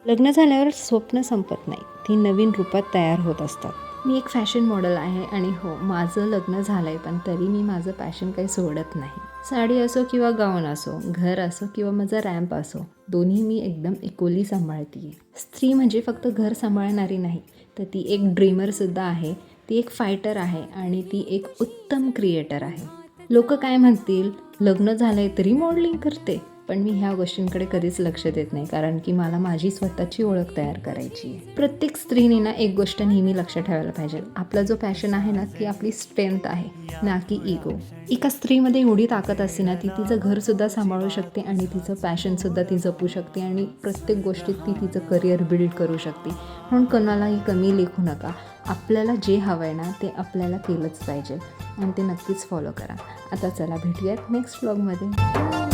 लग्न झाल्यावर स्वप्न संपत नाही, ती नवीन रूपात तयार होत असतात. मी एक फॅशन मॉडेल आहे आणि हो, माझं लग्न झालं आहे, पण तरी मी माझं पॅशन काही सोडत नाही. साडी असो किंवा गाऊन असो, घर असो किंवा माझा रॅम्प असो, दोन्ही मी एकदम इक्वली सांभाळते आहे. स्त्री म्हणजे फक्त घर सांभाळणारी नाही, तर ती एक ड्रीमरसुद्धा आहे, ती एक फायटर आहे आणि ती एक उत्तम क्रिएटर आहे. लोक काय म्हणतील, लग्न झालं आहे तरी मॉडेलिंग करते, पण मी ह्या गोष्टींकडे कधीच लक्ष देत नाही, कारण की मला माझी स्वतःची ओळख तयार करायची आहे. प्रत्येक स्त्रीने ना एक गोष्ट नेहमी लक्ष ठेवायला पाहिजे, आपला जो पॅशन आहे ना, ती आपली स्ट्रेंथ आहे, ना की इगो. एका स्त्रीमध्ये एवढी ताकद असते ना, ती तिचं घरसुद्धा सांभाळू शकते आणि तिचं पॅशनसुद्धा ती जपू शकते आणि प्रत्येक गोष्टीत ती तिचं करिअर बिल्ड करू शकते. म्हणून कोणालाही कमी लेखू नका. आपल्याला जे हवं आहे ना, ते आपल्याला केलंच पाहिजे आणि ते नक्कीच फॉलो करा. आता चला भेटूयात नेक्स्ट व्लॉगमध्ये.